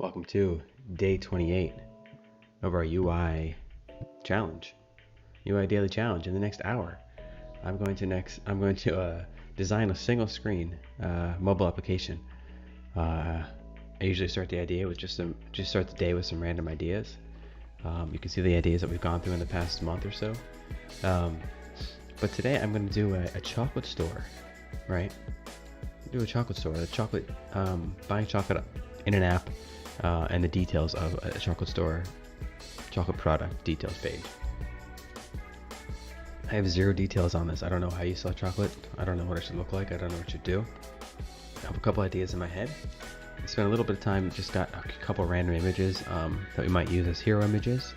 Welcome to day 28 of our UI challenge, UI daily challenge. In the next hour, I'm going to design a single screen mobile application. I usually start the day with some random ideas. You can see the ideas that we've gone through in the past month or so. But today I'm going to do a chocolate store, right? Do a chocolate store, buying chocolate in an app, and the details of a chocolate store, chocolate product details page. I have zero details on this. I don't know how you sell chocolate. I don't know what it should look like. I don't know what it should do. I have a couple ideas in my head. I spent a little bit of time, just got a couple random images that we might use as hero images,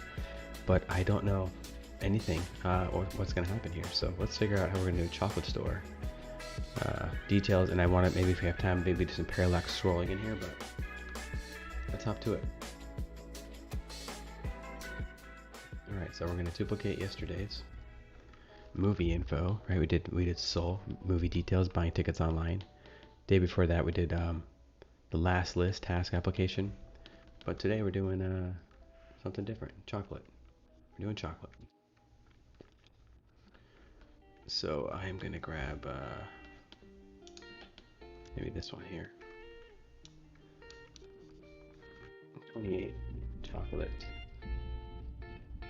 but I don't know anything or what's going to happen here. So let's figure out how we're going to do a chocolate store details, and I want to, maybe if we have time, maybe do some parallax scrolling in here, but let's hop to it. Alright, so we're going to duplicate yesterday's movie info, right? We did Soul, movie details, buying tickets online. Day before that we did the last list task application. But today we're doing something different, chocolate. We're doing chocolate. So I am going to grab maybe this one here. 28 chocolate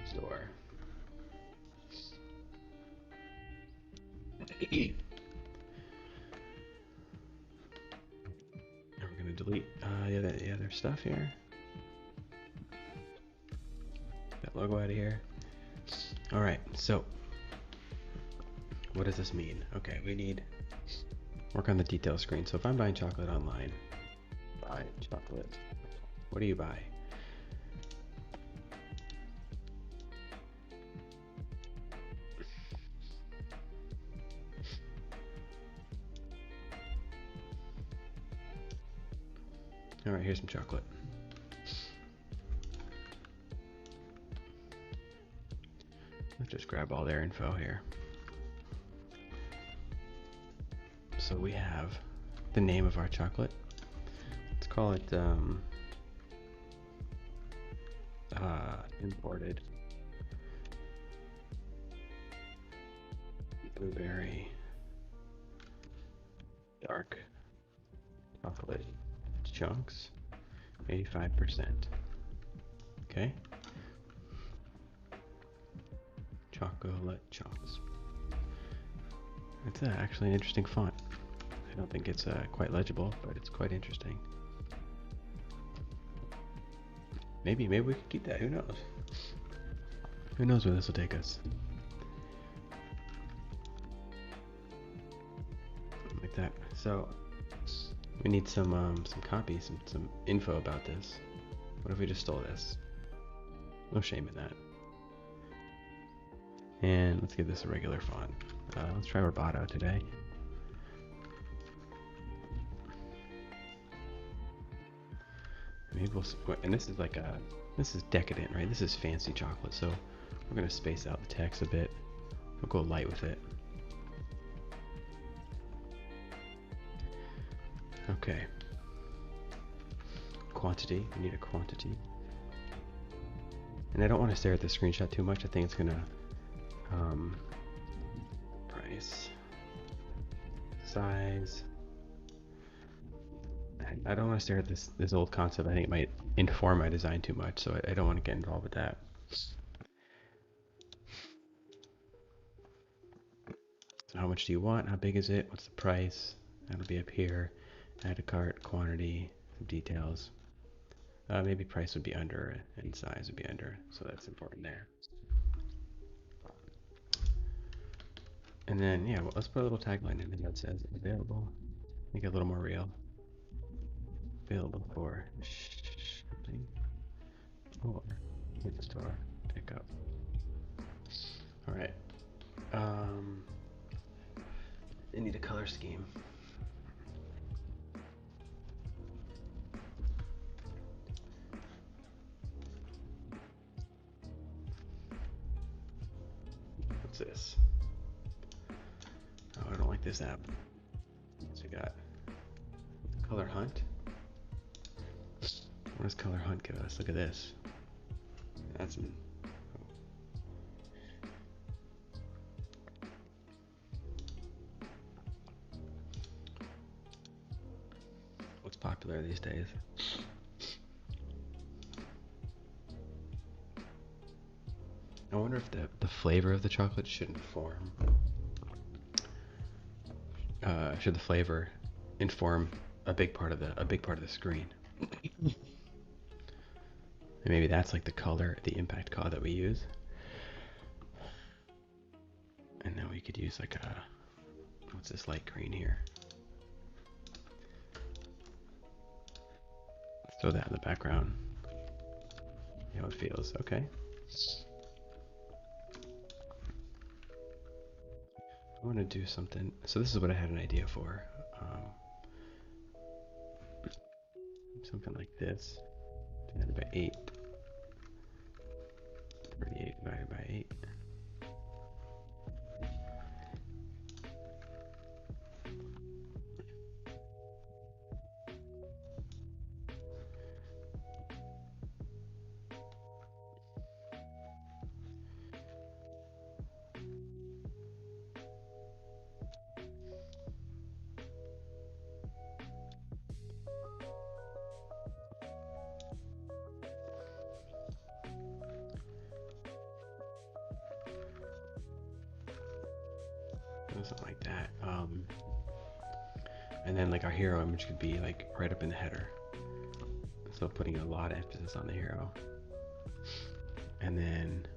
store. And we're going to delete the other stuff here. That logo out of here. Alright, so what does this mean? Okay, we need work on the detail screen. So if I'm buying chocolate online, buy chocolate. What do you buy? All right, here's some chocolate. Let's just grab all their info here. So we have the name of our chocolate. Let's call it imported blueberry dark chocolate chunks, 85%. Okay. Chocolate chunks. It's actually an interesting font. I don't think it's quite legible, but it's quite interesting. Maybe we can keep that. Who knows? Who knows where this will take us? Like that. So we need some copy, some info about this. What if we just stole this? No shame in that. And let's give this a regular font. Let's try Roboto today. Maybe we'll, and this is like this is decadent, right? This is fancy chocolate, so we're gonna space out the text a bit. We'll go light with it. Okay. Quantity, we need a quantity. And I don't want to stare at the screenshot too much. I think it's gonna price, size. I don't want to stare at this old concept. I think it might inform my design too much, so I don't want to get involved with that. So how much do you want? How big is it? What's the price? That'll be up here. Add to cart, quantity, some details. Maybe price would be under and size would be under, so that's important there. And then, yeah, well, let's put a little tagline in that says available. Make it a little more real. Available for shipping or in-store pickup. All right. I need a color scheme. What's this? Oh, I don't like this app. So we got color hunt. What does Color Hunt give us? Look at this. That's what's popular these days. I wonder if the flavor of the chocolate should inform. Should the flavor inform a big part of the screen? And maybe that's like the color, the impact color that we use. And then we could use like a, what's this light green here? Throw that in the background. See how it feels. Okay. I want to do something. So this is what I had an idea for. Something like this. Divided by 8. 38 divided by 8. Something like that. And then like our hero image could be like right up in the header. So putting a lot of emphasis on the hero. And then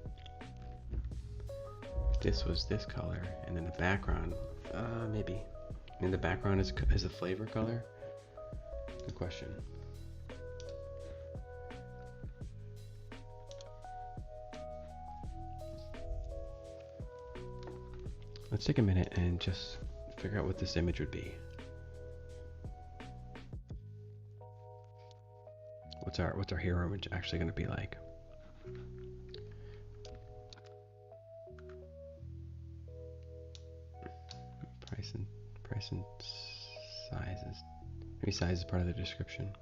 if this was this color, and then the background, maybe. I mean, the background is a flavor color. Good question. Let's take a minute and just figure out what this image would be. What's our hero image actually going to be like? Price and sizes. Maybe size is part of the description.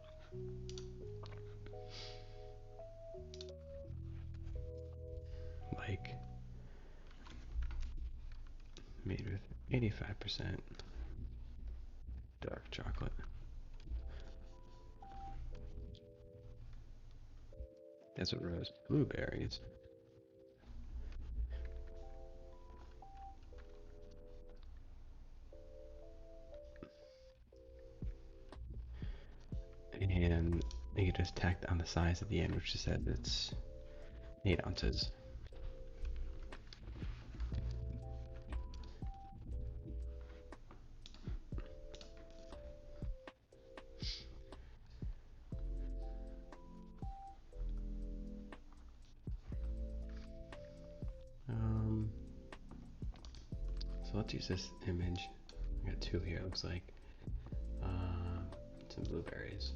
Like made with 85% dark chocolate. That's what rose blueberries. And you just tacked on the size at the end, which just said it's 8 ounces. So let's use this image. I got 2 here, it looks like. Some blueberries.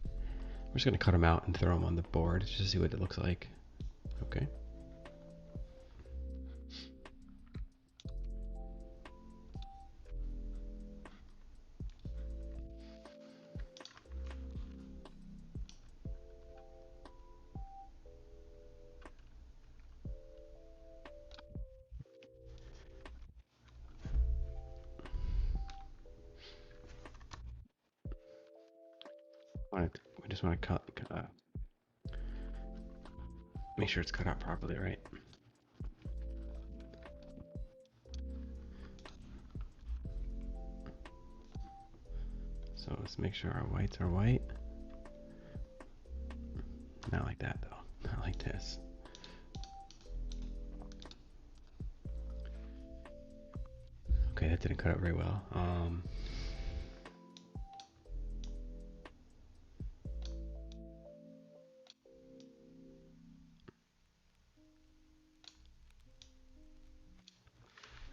We're just gonna cut them out and throw them on the board just to see what it looks like. Okay. We just want to cut, make sure it's cut out properly, right? So let's make sure our whites are white. Not like that though, not like this. Okay, that didn't cut out very well.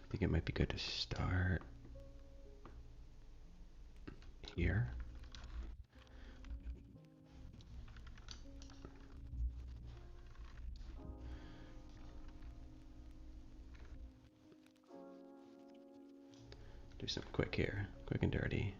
I think it might be good to start here. Do something quick here, quick and dirty.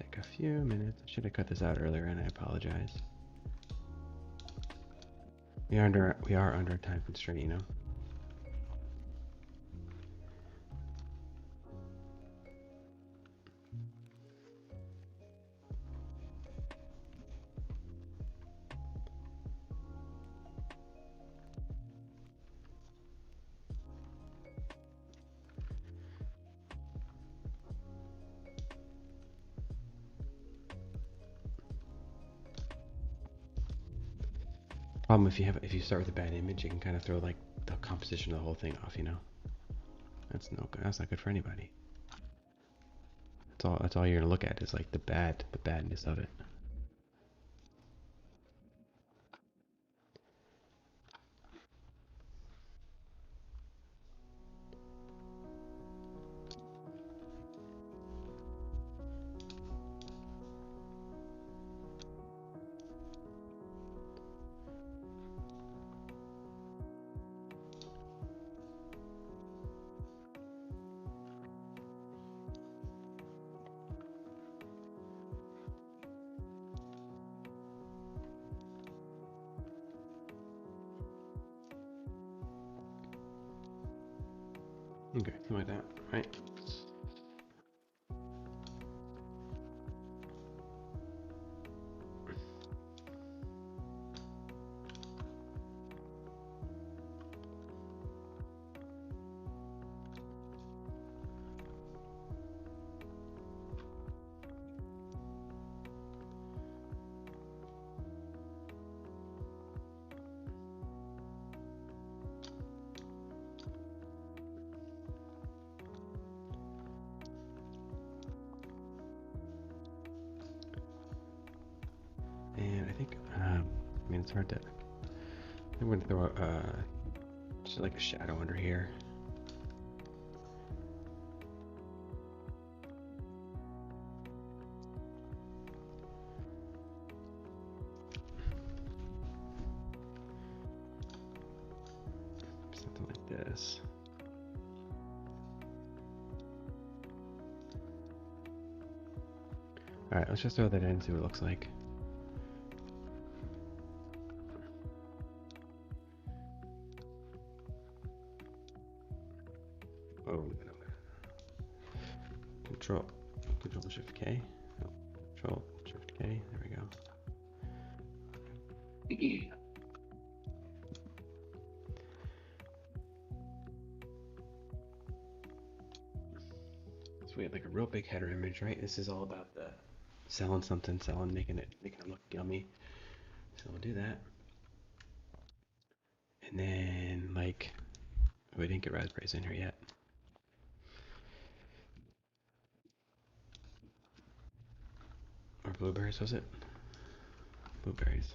take a few minutes. I should have cut this out earlier, and I apologize. We are under a time constraint, you know. Problem if you start with a bad image, it can kind of throw like the composition of the whole thing off, you know. That's not good for anybody. That's all you're gonna look at is like the badness of it. Okay, something like that, right? And I think, I mean, it's hard to. I'm going to throw just like a shadow under here. Something like this. All right, let's just throw that in and see what it looks like. Oh, Control Shift K. Oh, Control Shift K. There we go. So we have like a real big header image, right? This is all about the selling something, making it look yummy. So we'll do that. And then like, we didn't get raspberries in here yet. Or blueberries, was it? Blueberries.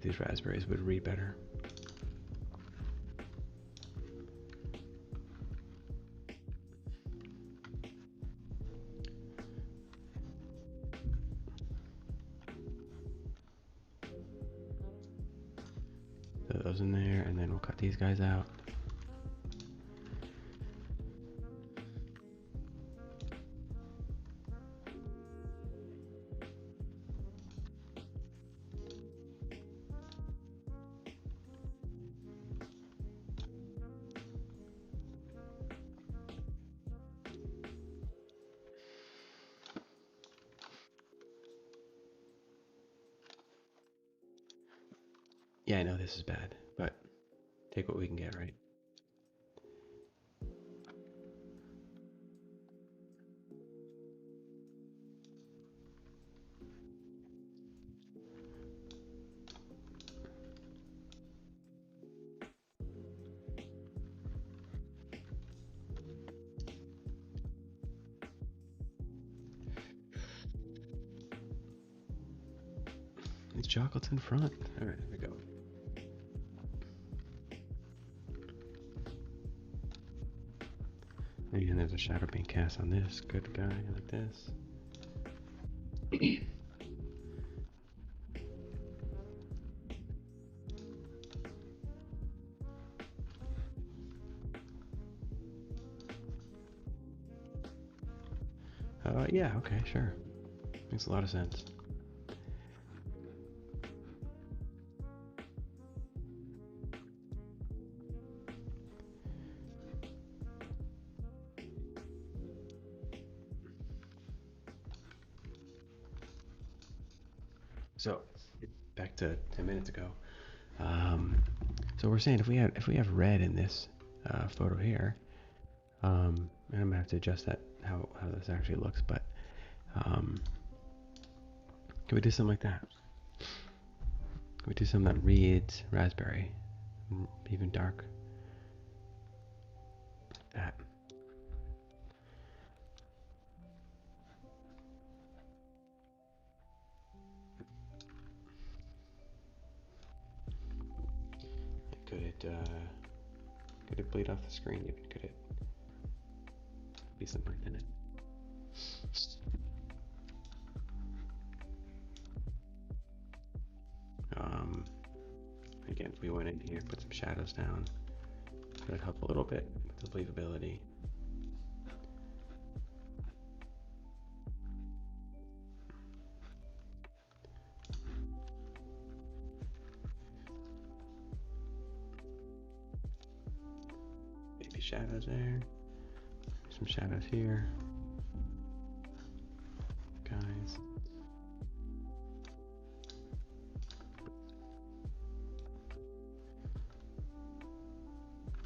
These raspberries would read better. Throw those in there, and then we'll cut these guys out. Yeah, I know this is bad, but take what we can get, right? it's chocolates in front. All right, there we go. And there's a shadow being cast on this good guy like this. Yeah, okay, sure. Makes a lot of sense. So, back to 10 minutes ago. So we're saying if we have red in this photo here, and I'm gonna have to adjust that how this actually looks, but can we do something like that? Can we do something that reads raspberry, even dark? That. Could it bleed off the screen? Even could it be something like that? Again, if we went in here, put some shadows down, that would help a little bit with the believability. Maybe shadows there. Some shadows here. Guys.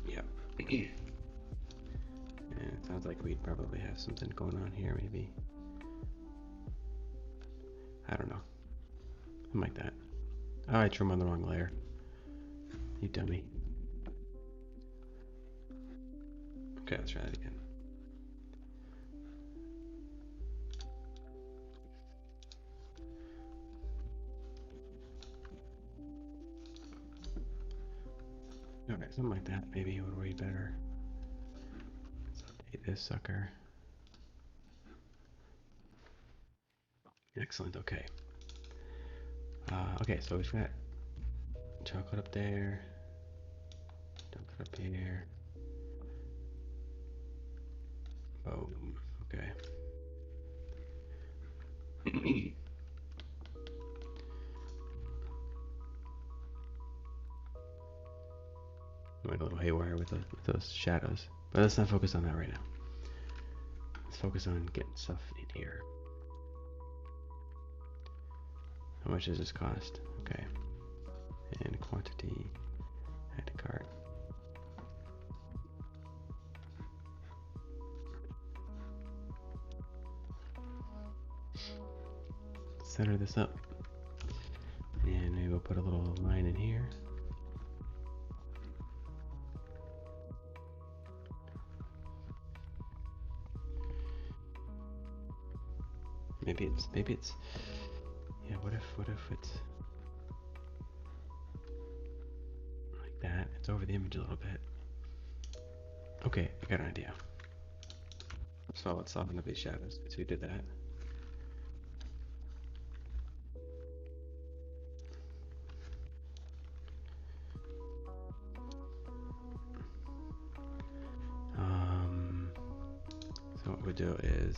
Yep. And it sounds like we'd probably have something going on here, maybe. I don't know. Something like that. Oh, I trimmed on the wrong layer. You dummy. Okay, let's try that again. Okay, something like that maybe would be better. Let's update this sucker. Excellent, okay. Okay, so we've got chocolate up there, chocolate up here. Boom, okay. Went a little haywire with those shadows, but let's not focus on that right now. Let's focus on getting stuff in here. How much does this cost? Okay. And quantity, add to cart. Center this up. And maybe we'll put a little line in here. Maybe it's yeah, what if it's like that? It's over the image a little bit. Okay, I got an idea. So let's soften up these shadows. So we did that. So what we do is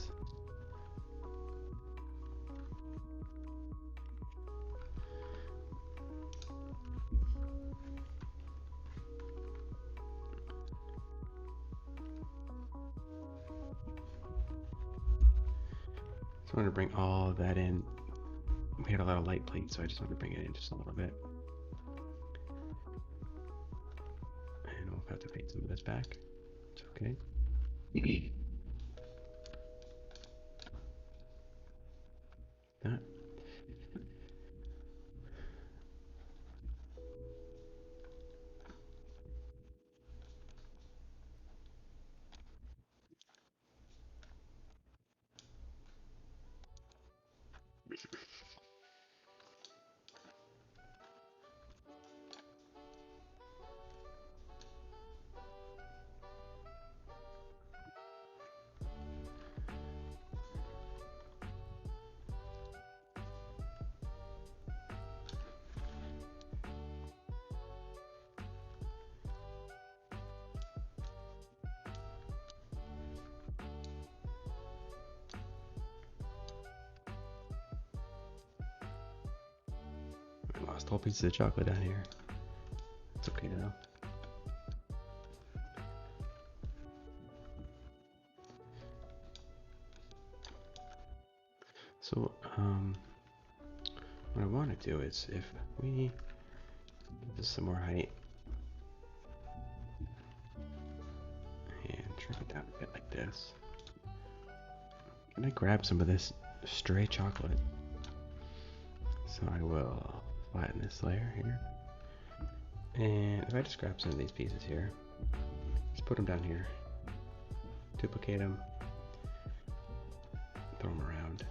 I want to bring all of that in. We had a lot of light plates, so I just want to bring it in just a little bit. And we'll have to fade some of this back. It's okay. That. Lost whole pieces of chocolate down here. It's okay though. So, what I want to do is if we give this some more height and shrink it down a bit like this. Can I grab some of this stray chocolate? So I will flatten this layer here. And if I just grab some of these pieces here, just put them down here, duplicate them, throw them around.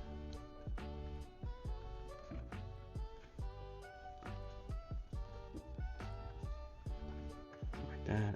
Like that.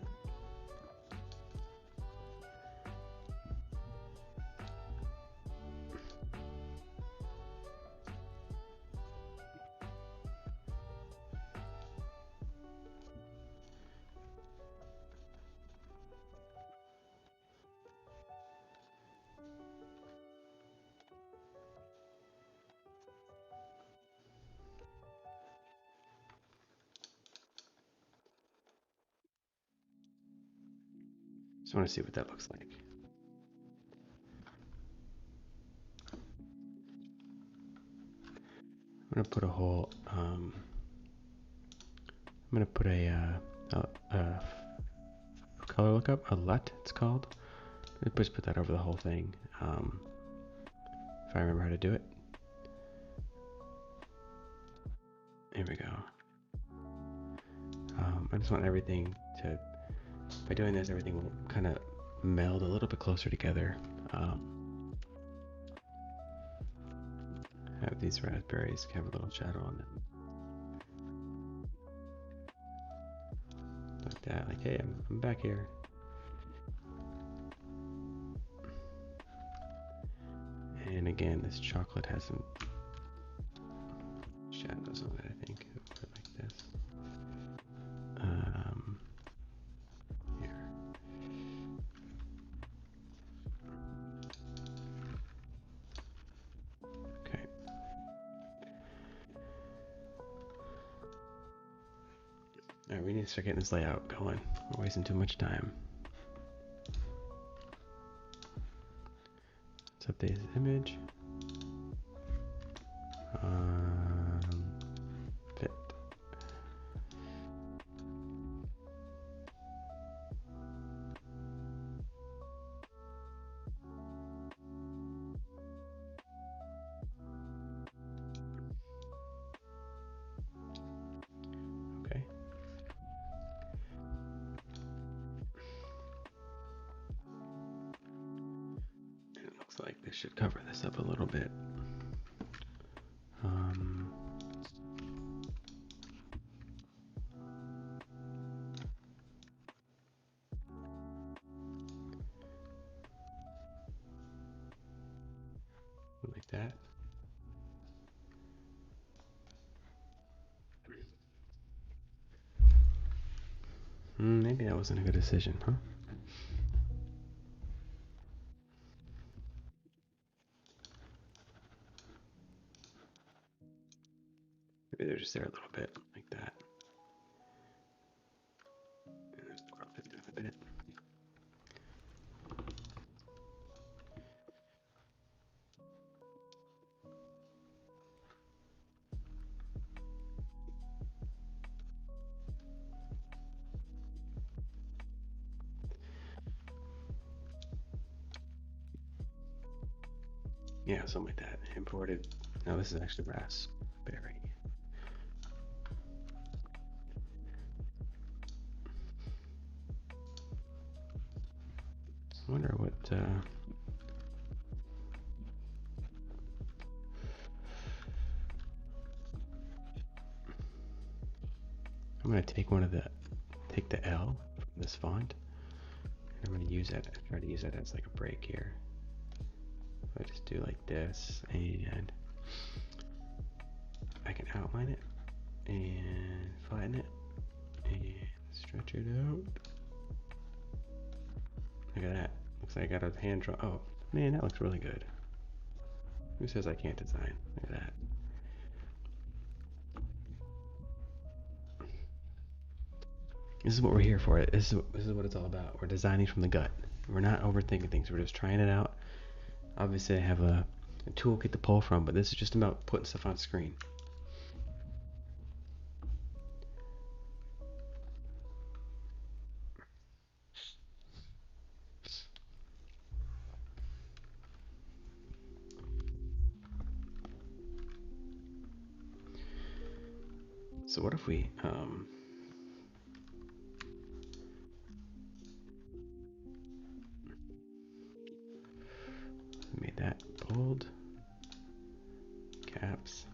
Just want to see what that looks like. I'm gonna put a whole. I'm gonna put a color lookup, a LUT it's called. Just put that over the whole thing. If I remember how to do it. Here we go. I just want everything to, by doing this, everything will kind of meld a little bit closer together. Have these raspberries have a little shadow on them. Like that, like, hey, I'm back here. And again, this chocolate has some shadows on it, I think. Put it like this. Here. Okay. Alright, we need to start getting this layout going. We're wasting too much time. Let's update this image. Fit. Okay. It looks like this should cover this up a little bit. Like that. Maybe that wasn't a good decision, huh? Maybe they're just there a little bit, like that. And just twirl it down a bit. Yeah, something like that. Imported. Now this is actually raspberry. I wonder what. I'm gonna take take the L from this font. And I'm gonna use that. Try to use that as like a break here. I just do like this, and I can outline it and flatten it and stretch it out. Look at that. Looks like I got a hand draw. Oh man, that looks really good. Who says I can't design? Look at that. This is what we're here for. This is what it's all about. We're designing from the gut. We're not overthinking things. We're just trying it out. Obviously, I have a toolkit to pull from, but this is just about putting stuff on screen. So what if we made that bold, caps.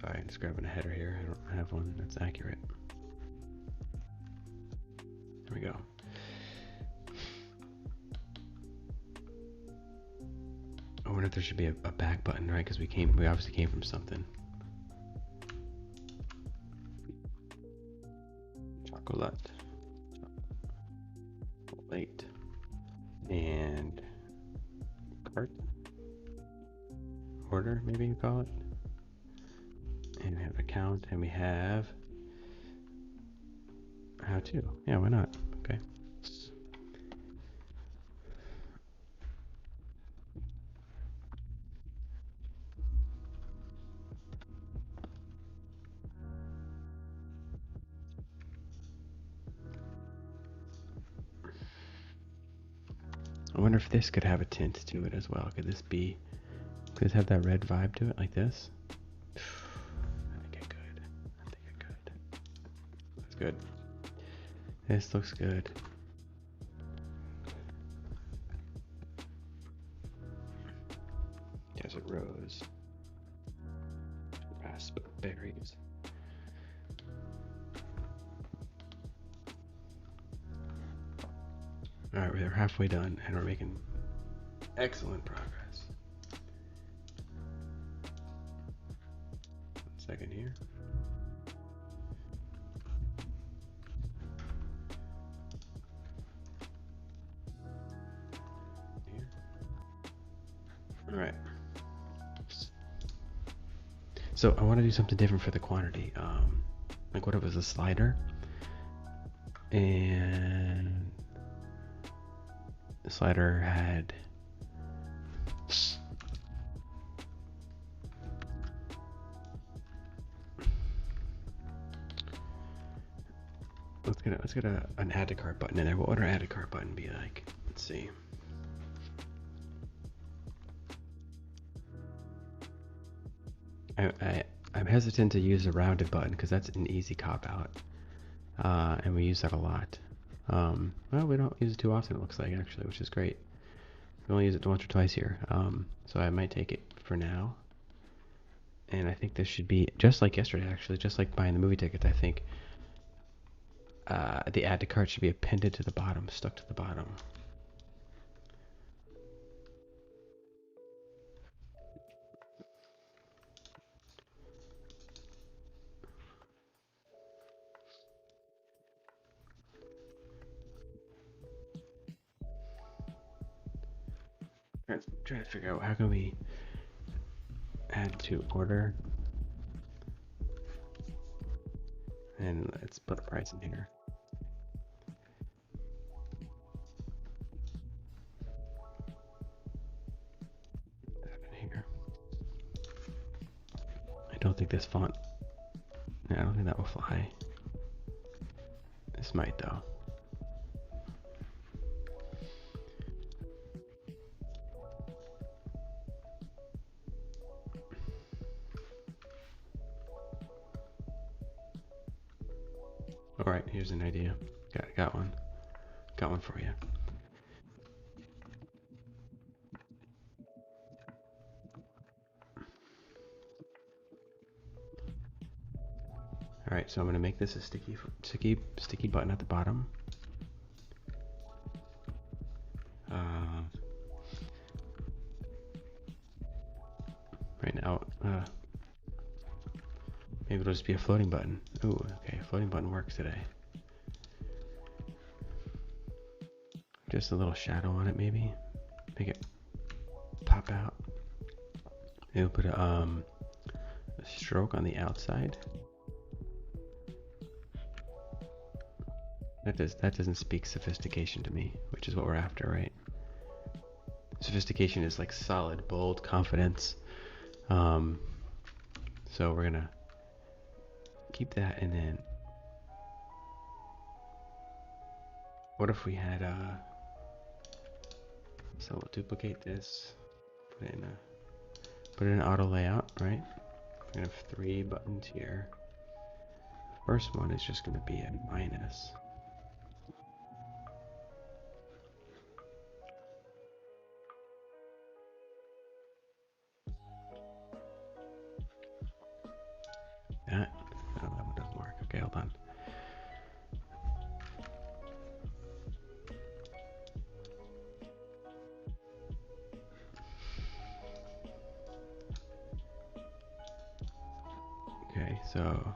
Sorry, I'm just grabbing a header here. I don't have one that's accurate. There we go. I wonder if there should be a back button, right? Because we obviously came from something. Chocolate. Late. And cart. Order, maybe you call it. And we have account, and we have how to. Yeah, why not? Okay. I wonder if this could have a tint to it as well. Could this have that red vibe to it like this? I think it could. I think it could. That's good. This looks good. Desert rose. Raspberries. Alright, we're halfway done and we're making excellent progress. 1 second here. Here. Alright. So I want to do something different for the quantity. Like what if it was a slider? And the slider had let's get an add to cart button in there. What would our add to cart button be like? Let's see. I'm hesitant to use a rounded button because that's an easy cop out, and we use that a lot. Well, we don't use it too often, it looks like, actually, which is great. We only use it once or twice here, so I might take it for now. And I think this should be just like yesterday, actually, just like buying the movie tickets. I think the add to cart should be appended to the bottom, stuck to the bottom. Trying to figure out how can we add to order, and let's put a price in here. Here. I don't think this font. Yeah, I don't think that will fly. This might though. All right, here's an idea. Got one. Got one for you. All right, so I'm gonna make this a sticky button at the bottom. Right now, maybe it'll just be a floating button. Ooh, okay, floating button works today. Just a little shadow on it, maybe. Make it pop out. Maybe we'll put a stroke on the outside. That doesn't speak sophistication to me, which is what we're after, right? Sophistication is like solid, bold confidence. So we're gonna keep that, and then what if we had so we'll duplicate this, put it in auto layout, right? We're gonna have 3 buttons here. First one is just gonna be a minus. That one doesn't work. Okay, hold on. Okay, so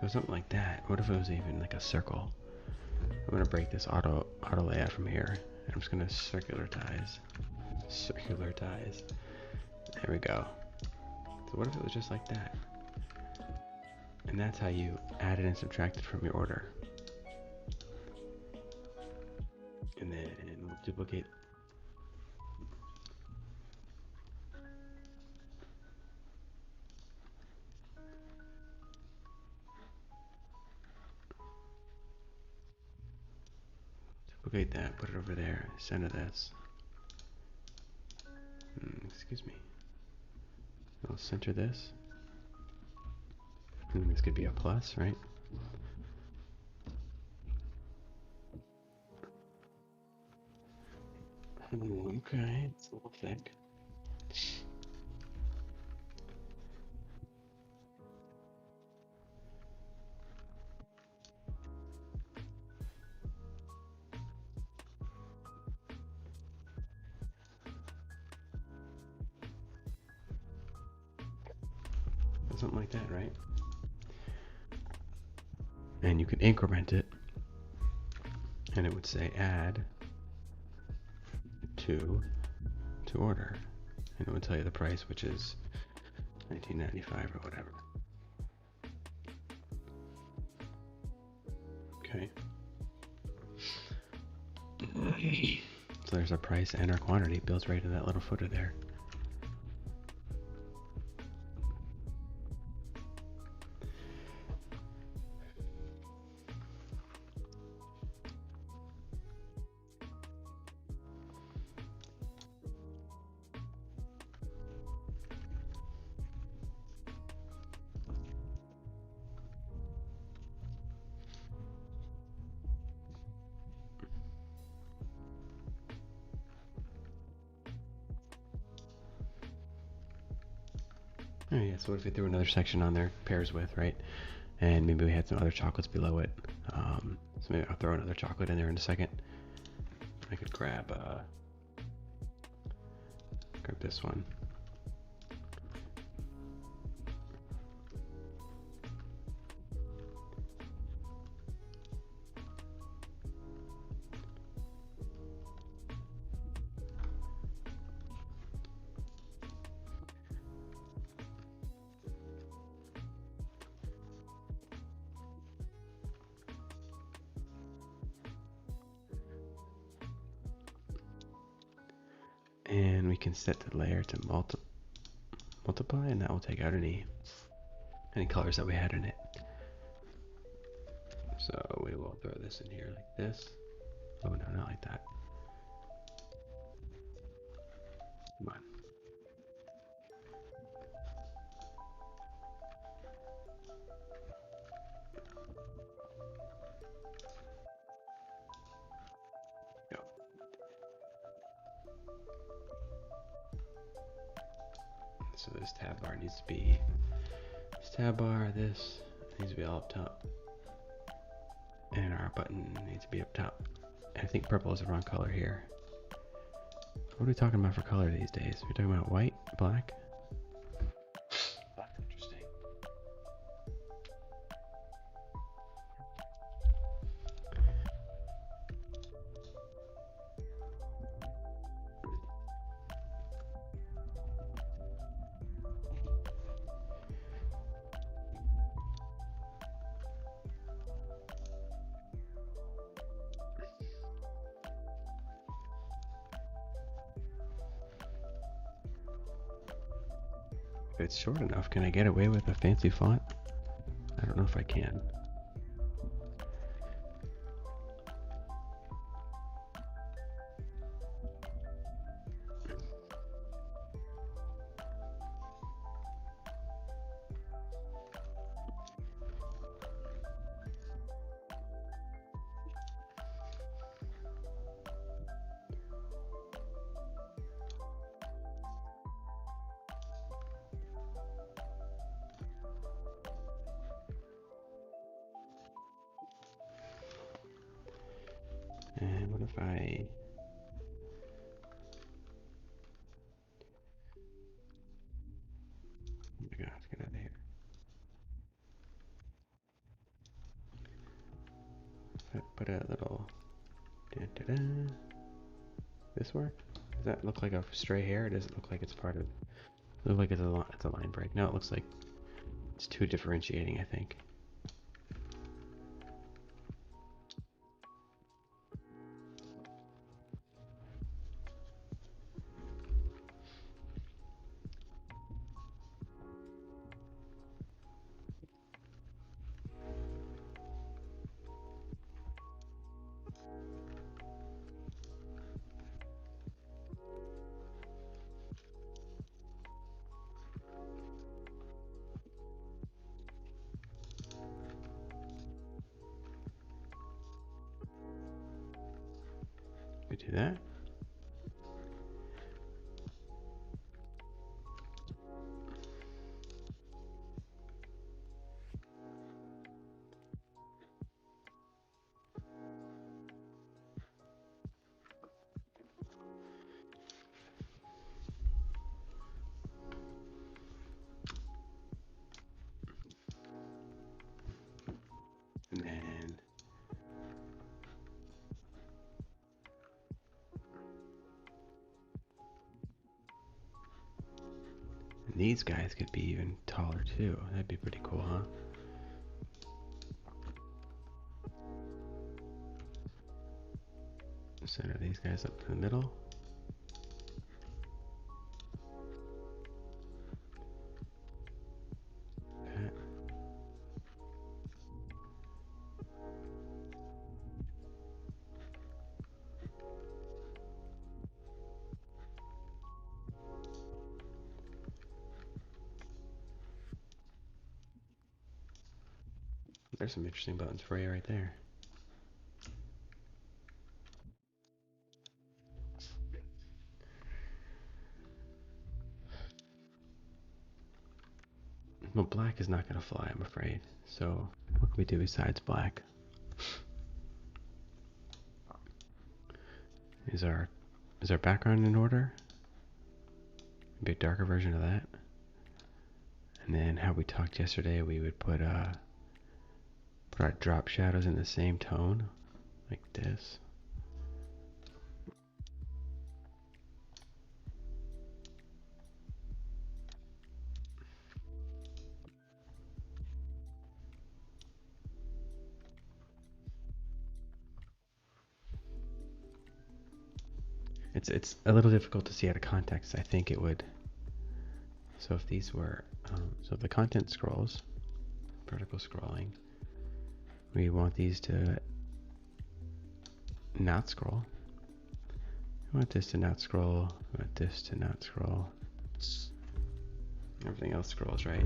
or something like that. What if it was even like a circle? I'm gonna break this auto layout from here, and I'm just gonna circular ties. There we go. So what if it was just like that? And that's how you add it and subtract it from your order. And then we'll duplicate. Duplicate that, put it over there, center this. Excuse me. I'll center this. And this could be a plus, right? Okay, it's a little thick. Something like that, right? And you can increment it, and it would say add to order, and it would tell you the price, which is $19.95 or whatever. Okay. So there's our price and our quantity built right in that little footer there. Oh yeah, so what if we threw another section on there, pairs with, right? And maybe we had some other chocolates below it. So maybe I'll throw another chocolate in there in a second. I could grab this one. And we can set the layer to multiply, and that will take out any colors that we had in it. So we will throw this in here like this. Oh no, not like that. Come on. Go. So this tab bar needs to be, this tab bar, this needs to be all up top. And our button needs to be up top. And I think purple is the wrong color here. What are we talking about for color these days? We're talking about white, black? That's interesting. If it's short enough, can I get away with a fancy font? I don't know if I can. And what if I... Oh my god, let's get out of here. If I put a little... Da-da-da. This work? Does that look like a stray hair? Or does it look like it's part of... It looks like it's a line break. No, it looks like it's too differentiating, I think. We do that. And then these guys could be even taller too. That'd be pretty cool, huh? Center these guys up to the middle. That. There's some interesting buttons for you right there. Well, black is not going to fly, I'm afraid. So, what can we do besides black? Is our background in order? Maybe a darker version of that. And then how we talked yesterday, we would put our drop shadows in the same tone, like this. It's a little difficult to see out of context. I think it would. So if these were, so if the content scrolls, vertical scrolling, we want these to not scroll. I want this to not scroll. I want this to not scroll. Everything else scrolls, right?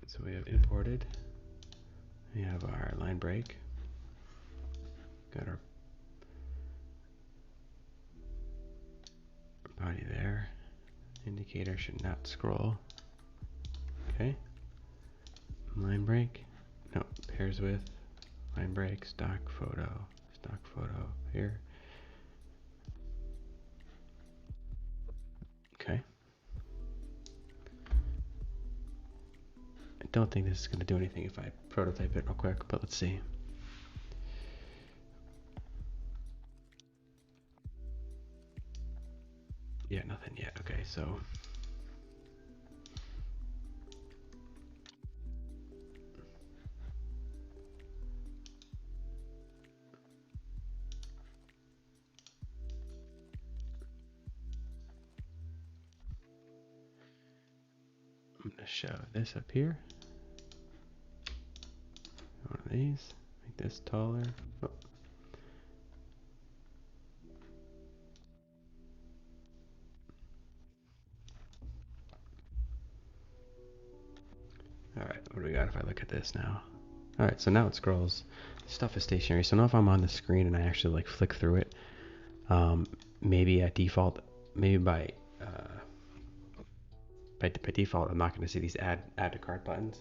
So we have imported. We have our line break. Got our body there. Indicator should not scroll. Okay. Line break. No, pairs with. Line break, stock photo here. Okay. I don't think this is going to do anything if I prototype it real quick, but let's see. Yeah, nothing yet. Okay, so I'm going to show this up here. One of these. Make this taller. Oh. Alright, what do we got if I look at this now? Alright, so now it scrolls. Stuff is stationary, so now if I'm on the screen and I actually like flick through it, maybe at default, maybe by default, I'm not going to see these add to cart buttons.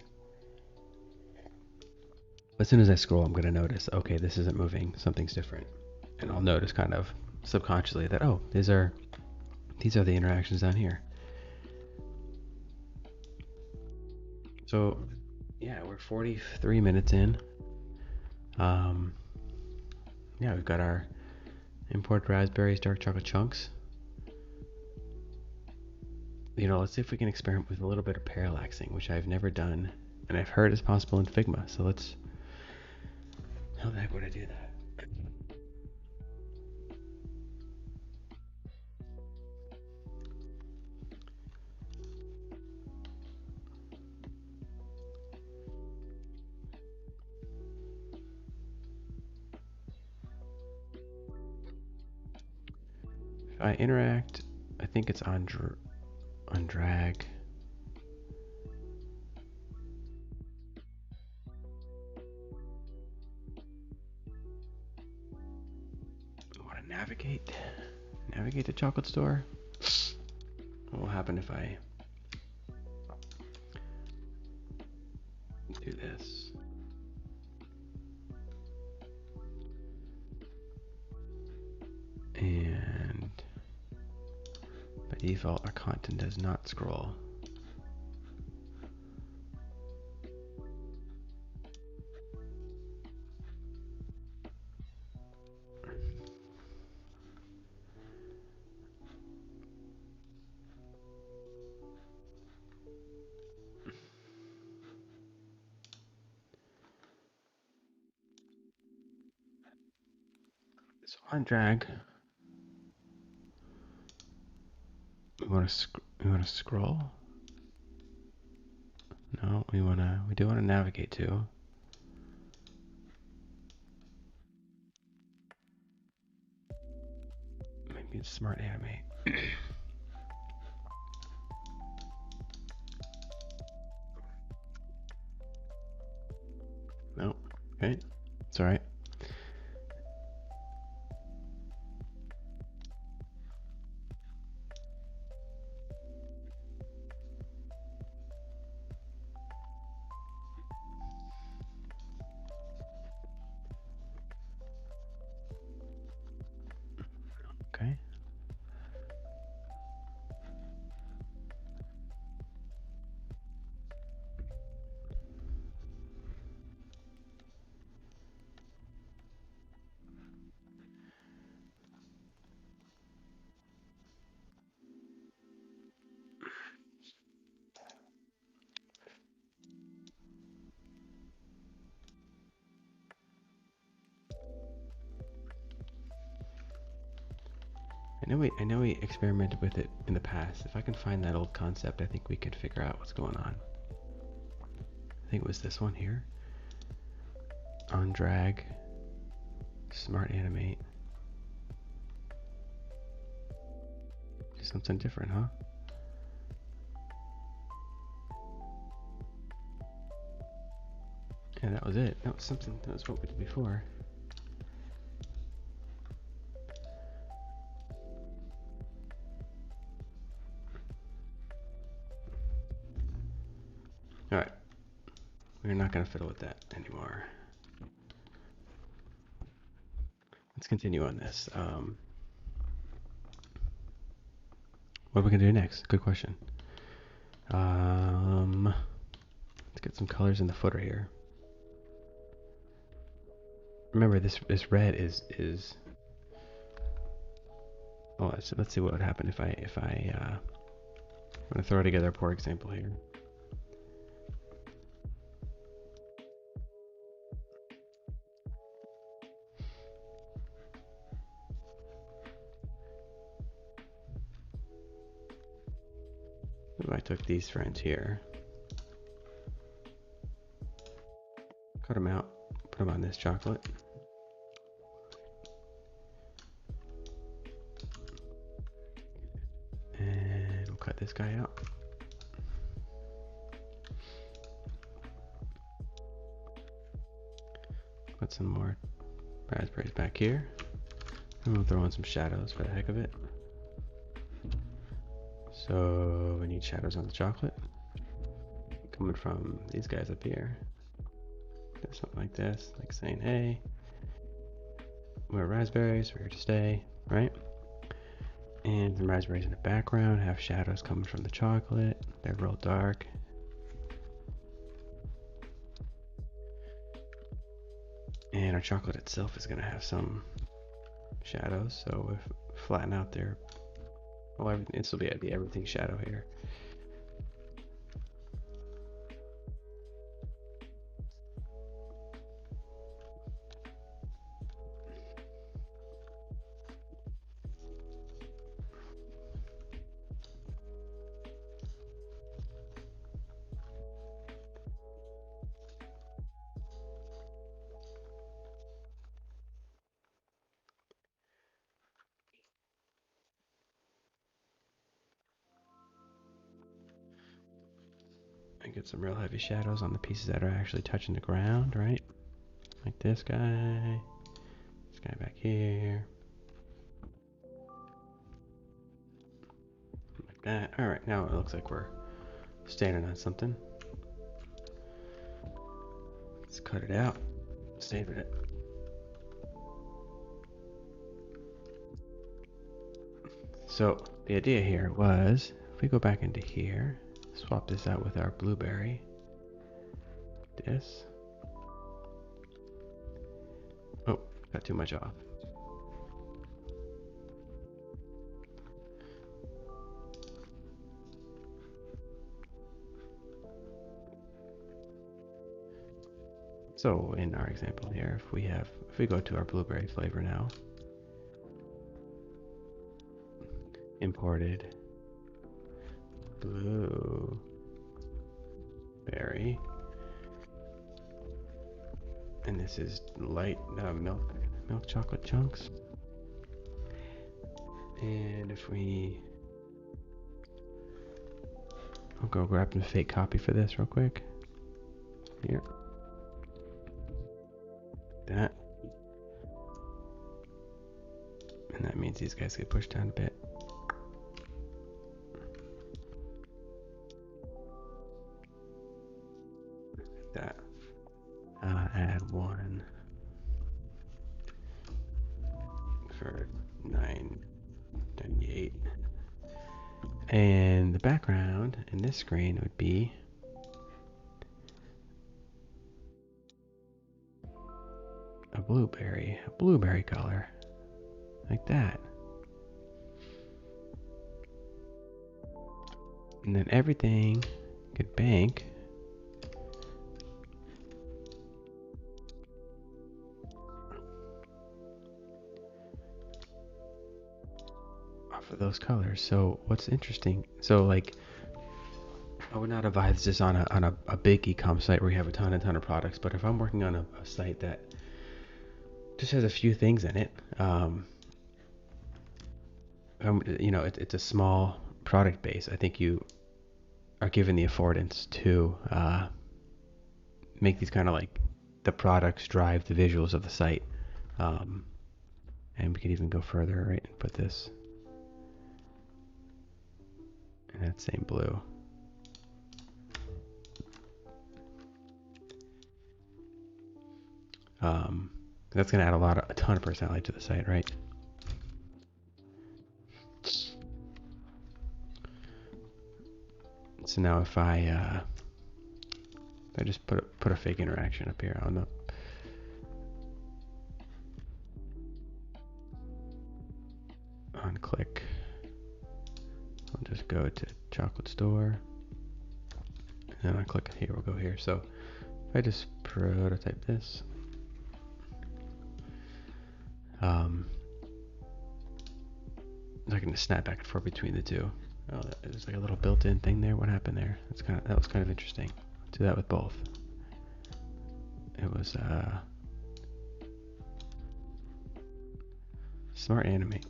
As soon as I scroll, I'm going to notice, okay, this isn't moving, something's different. And I'll notice kind of subconsciously that, oh, these are the interactions down here. So, yeah, we're 43 minutes in. Yeah, we've got our import raspberries, dark chocolate chunks. You know, let's see if we can experiment with a little bit of parallaxing, which I've never done, and I've heard is possible in Figma. So let's. How the heck would I do that? If I interact, I think it's on drag. I want to navigate the chocolate store. What will happen if I do this? And by default, our content does not scroll. So on drag, we want to scroll. No, we do want to navigate too. Maybe it's smart animate. No, okay, it's all right. Okay. I know we experimented with it in the past. If I can find that old concept, I think we could figure out what's going on. I think it was this one here. On drag, smart animate. Do something different, huh? Yeah, that was it. That was something. That was what we did before. All right, we're not gonna fiddle with that anymore. Let's continue on this. What are we gonna do next? Good question. Let's get some colors in the footer here. Remember, this red is. Oh, let's see what would happen if I I'm gonna throw together a poor example here. If I took these friends here, cut them out, put them on this chocolate. And we'll cut this guy out. Put some more raspberries back here. And we'll throw in some shadows for the heck of it. So we need shadows on the chocolate. Coming from these guys up here. Something like this, like saying, hey, we're raspberries, we're here to stay, right? And some raspberries in the background have shadows coming from the chocolate. They're real dark. And our chocolate itself is going to have some shadows. So if we flatten out there, well, this will be the everything shadow here. And get some real heavy shadows on the pieces that are actually touching the ground, right? Like this guy back here. Like that. Alright, now it looks like we're standing on something. Let's cut it out, save it. So the idea here was, if we go back into here, swap this out with our blueberry. This. Oh, got too much off. So in our example here, if we go to our blueberry flavor now, imported blueberry, and this is light milk chocolate chunks. And if I'll go grab a fake copy for this real quick. Here. That. And that means these guys get pushed down a bit. Like that. Add one for 998. And the background in this screen would be a blueberry color, like that. And then everything could bank those colors. So what's interesting, so like I would not advise this on a big e-com site where you have a ton of products, but if I'm working on a site that just has a few things in it, it's a small product base. I think you are given the affordance to make these kind of like the products drive the visuals of the site. And we could even go further, right, and put this in that same blue. That's going to add a ton of personality to the site, right? So now if I just put a fake interaction up here on click, I'll just go to chocolate store, and then I click here, we'll go here. So if I just prototype this, I can just snap back and forth between the two. Oh, there's like a little built-in thing there. What happened there? That was kind of interesting. Do that with both. It was smart animate.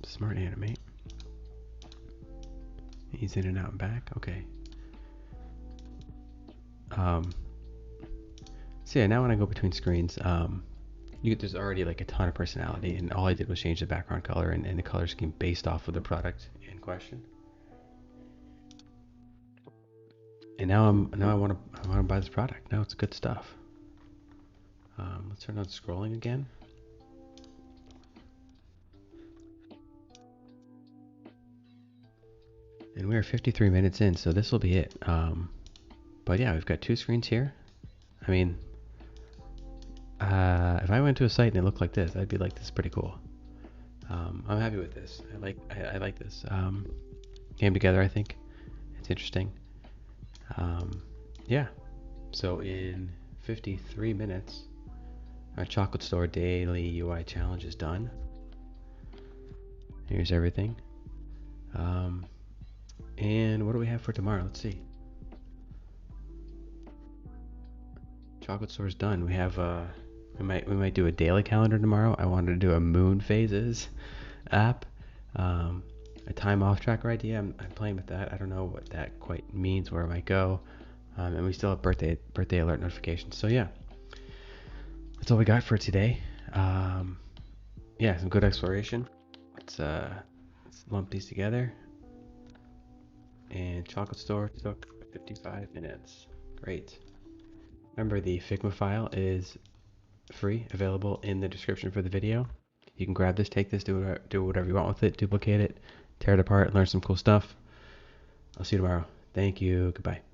Smart animate. He's in and out and back. Okay. So yeah, now when I go between screens, there's already like a ton of personality, and all I did was change the background color and the color scheme based off of the product in question. And now I want to buy this product. Now it's good stuff. Let's turn on scrolling again. And we're 53 minutes in, so this will be it. But yeah, we've got two screens here. I mean, if I went to a site and it looked like this, I'd be like, this is pretty cool. I'm happy with this. I like this. Came together, I think. It's interesting. Yeah. So in 53 minutes, our chocolate store daily UI challenge is done. Here's everything. And what do we have for tomorrow? Let's see. Chocolate store's done. We have we might do a daily calendar tomorrow. I wanted to do a moon phases app, a time off tracker idea. I'm playing with that. I don't know what that quite means, where it might go. And we still have birthday alert notifications. So yeah, that's all we got for today. Yeah, some good exploration. Let's lump these together. And chocolate store took 55 minutes. Great. Remember, the Figma file is free, available in the description for the video. You can grab this, take this, do whatever you want with it, duplicate it, tear it apart, learn some cool stuff. I'll see you tomorrow. Thank you. Goodbye.